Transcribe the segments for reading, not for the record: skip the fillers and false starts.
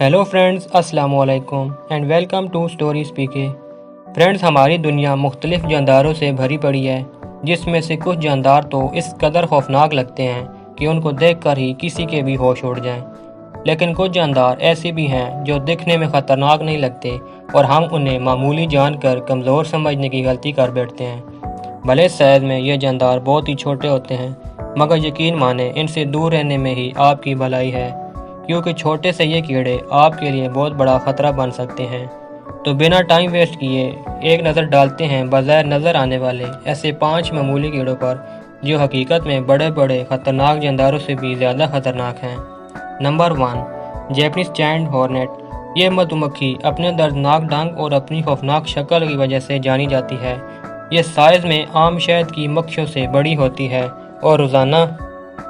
Hello friends, अस्सलाम वालेकुम and welcome to story स्पीके। फ्रेंड्स, हमारी दुनिया मुख्तलिफ जानदारों से भरी पड़ी है, जिसमें से कुछ जानदार तो इस कदर खौफनाक लगते हैं कि उनको देखकर ही किसी के भी होश उड़ जाएं। लेकिन कुछ जानदार ऐसे भी हैं जो दिखने में ख़तरनाक नहीं लगते और हम उन्हें मामूली जानकर कमज़ोर समझने की गलती कर बैठते हैं। भले शायद में ये जानदार बहुत ही छोटे होते हैं, मगर यकीन माने इनसे दूर रहने में ही आपकी भलाई है, क्योंकि छोटे से ये कीड़े आपके लिए बहुत बड़ा ख़तरा बन सकते हैं। तो बिना टाइम वेस्ट किए एक नज़र डालते हैं बज़ाहिर नज़र आने वाले ऐसे 5 मामूली कीड़ों पर, जो हकीकत में बड़े बड़े ख़तरनाक जानदारों से भी ज़्यादा ख़तरनाक हैं। Number 1, Japanese giant hornet. ये मधुमक्खी अपने दर्दनाक डंक और अपनी खौफनाक शक्ल की वजह से जानी जाती है। ये साइज़ में आम शहद की मक्खियों से बड़ी होती है और रोज़ाना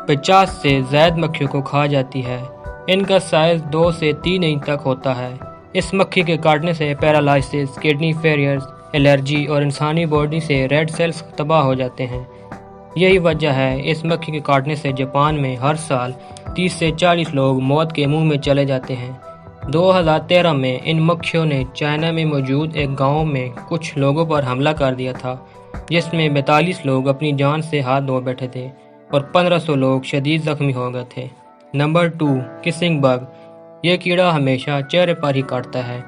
50 से ज़ायद मक्खियों को खा जाती है। इनका साइज़ 2 से 3 इंच तक होता है। इस मक्खी के काटने से पैरालिसिस, किडनी फेलियर्स, एलर्जी और इंसानी बॉडी से रेड सेल्स तबाह हो जाते हैं। यही वजह है इस मक्खी के काटने से जापान में हर साल 30 से 40 लोग मौत के मुंह में चले जाते हैं। 2013 में इन मक्खियों ने चाइना में मौजूद एक गांव में कुछ लोगों पर हमला कर दिया था, जिसमें 42 लोग अपनी जान से हाथ धो बैठे थे और 1500 लोग शदीद जख्मी हो गए थे। Number 2, kissing bug. ये कीड़ा हमेशा चेहरे पर ही काटता है,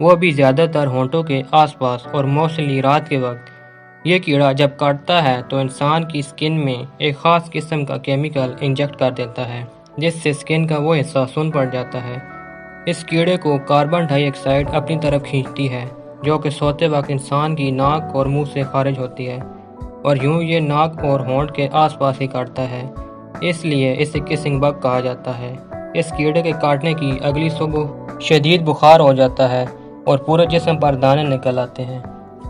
वो भी ज़्यादातर होंठों के आसपास और मोस्टली रात के वक्त। ये कीड़ा जब काटता है तो इंसान की स्किन में एक ख़ास किस्म का केमिकल इंजेक्ट कर देता है, जिससे स्किन का वो हिस्सा सुन्न पड़ जाता है। इस कीड़े को कार्बन डाइऑक्साइड अपनी तरफ खींचती है, जो कि सोते वक्त इंसान की नाक और मुंह से खारिज होती है, और यूं ये नाक और होंठ के आसपास ही काटता है, इसलिए इसे किसिंग बग कहा जाता है। इस कीड़े के काटने की अगली सुबह शदीद बुखार हो जाता है और पूरे जिस्म पर दाने निकल आते हैं।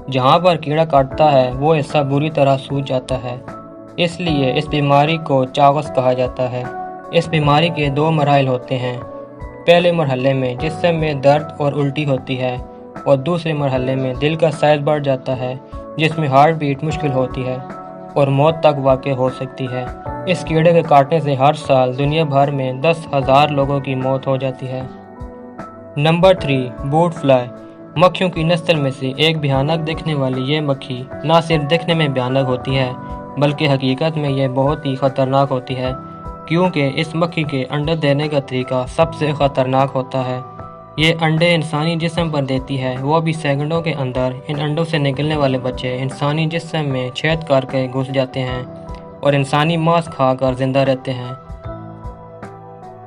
जहाँ पर कीड़ा काटता है वो हिस्सा बुरी तरह सूज जाता है, इसलिए इस बीमारी को चागस कहा जाता है। इस बीमारी के 2 मराइल होते हैं। पहले मरहले में जिस्म में दर्द और उल्टी होती है, और दूसरे मरहले में दिल का साइज बढ़ जाता है, जिसमें हार्ट बीट मुश्किल होती है और मौत तक वाक़ हो सकती है। इस कीड़े के काटने से हर साल दुनिया भर में 10,000 लोगों की मौत हो जाती है। Number 3, boot fly. मक्खियों की नस्ल में से एक भयानक दिखने वाली ये मक्खी न सिर्फ दिखने में भयानक होती है, बल्कि हकीकत में ये बहुत ही ख़तरनाक होती है, क्योंकि इस मक्खी के अंडे देने का तरीका सबसे ख़तरनाक होता है। ये अंडे इंसानी जिस्म पर देती है, वो भी सेकंडों के अंदर। इन अंडों से निकलने वाले बच्चे इंसानी जिस्म में छेद करके घुस जाते हैं और इंसानी मांस खाकर जिंदा रहते हैं।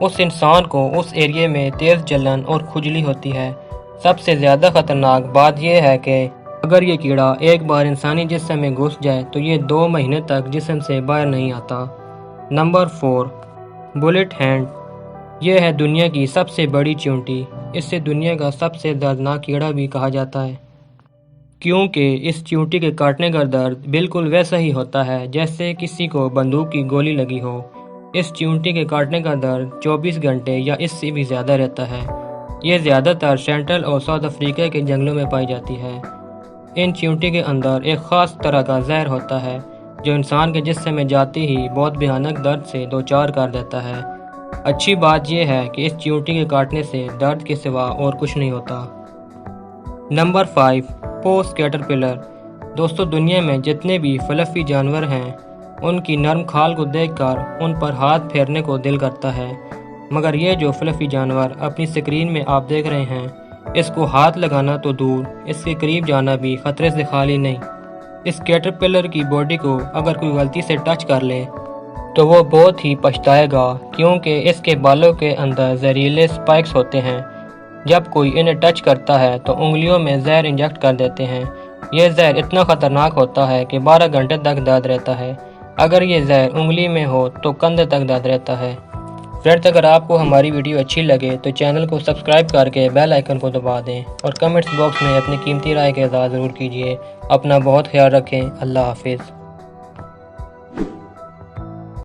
उस इंसान को उस एरिया में तेज़ जलन और खुजली होती है। सबसे ज़्यादा ख़तरनाक बात यह है कि अगर ये कीड़ा एक बार इंसानी जिस्म में घुस जाए तो ये 2 महीने तक जिस्म से बाहर नहीं आता। Number 4, bullet hand. यह है दुनिया की सबसे बड़ी चींटी। इसे दुनिया का सबसे दर्दनाक कीड़ा भी कहा जाता है, क्योंकि इस चींटी के काटने का दर्द बिल्कुल वैसा ही होता है जैसे किसी को बंदूक की गोली लगी हो। इस चींटी के काटने का दर्द 24 घंटे या इससे भी ज़्यादा रहता है। ये ज़्यादातर सेंट्रल और साउथ अफ्रीका के जंगलों में पाई जाती है। इन चींटी के अंदर एक ख़ास तरह का जहर होता है, जो इंसान के जिस्म में जाते ही बहुत भयानक दर्द से दो चार कर देता है। अच्छी बात यह है कि इस चींटी के काटने से दर्द के सिवा और कुछ नहीं होता। Number 5, post caterpillar. दोस्तों, दुनिया में जितने भी फ्लफी जानवर हैं, उनकी नरम खाल को देखकर उन पर हाथ फेरने को दिल करता है, मगर ये जो फ्लफी जानवर अपनी स्क्रीन में आप देख रहे हैं, इसको हाथ लगाना तो दूर, इसके करीब जाना भी खतरे से खाली नहीं। इस कैटरपिलर की बॉडी को अगर कोई गलती से टच कर ले तो वो बहुत ही पछताएगा, क्योंकि इसके बालों के अंदर जहरीले स्पाइक्स होते हैं। जब कोई इन्हें टच करता है तो उंगलियों में जहर इंजेक्ट कर देते हैं। यह जहर इतना ख़तरनाक होता है कि 12 घंटे तक दर्द रहता है। अगर ये जहर उंगली में हो तो कंधे तक दर्द रहता है। फ्रेंड्स, अगर आपको हमारी वीडियो अच्छी लगे तो चैनल को सब्सक्राइब करके बेल आइकन को दबा दें और कमेंट्स बॉक्स में अपनी कीमती राय का इज़हार ज़रूर कीजिए। अपना बहुत ख्याल रखें। अल्लाह हाफिज़।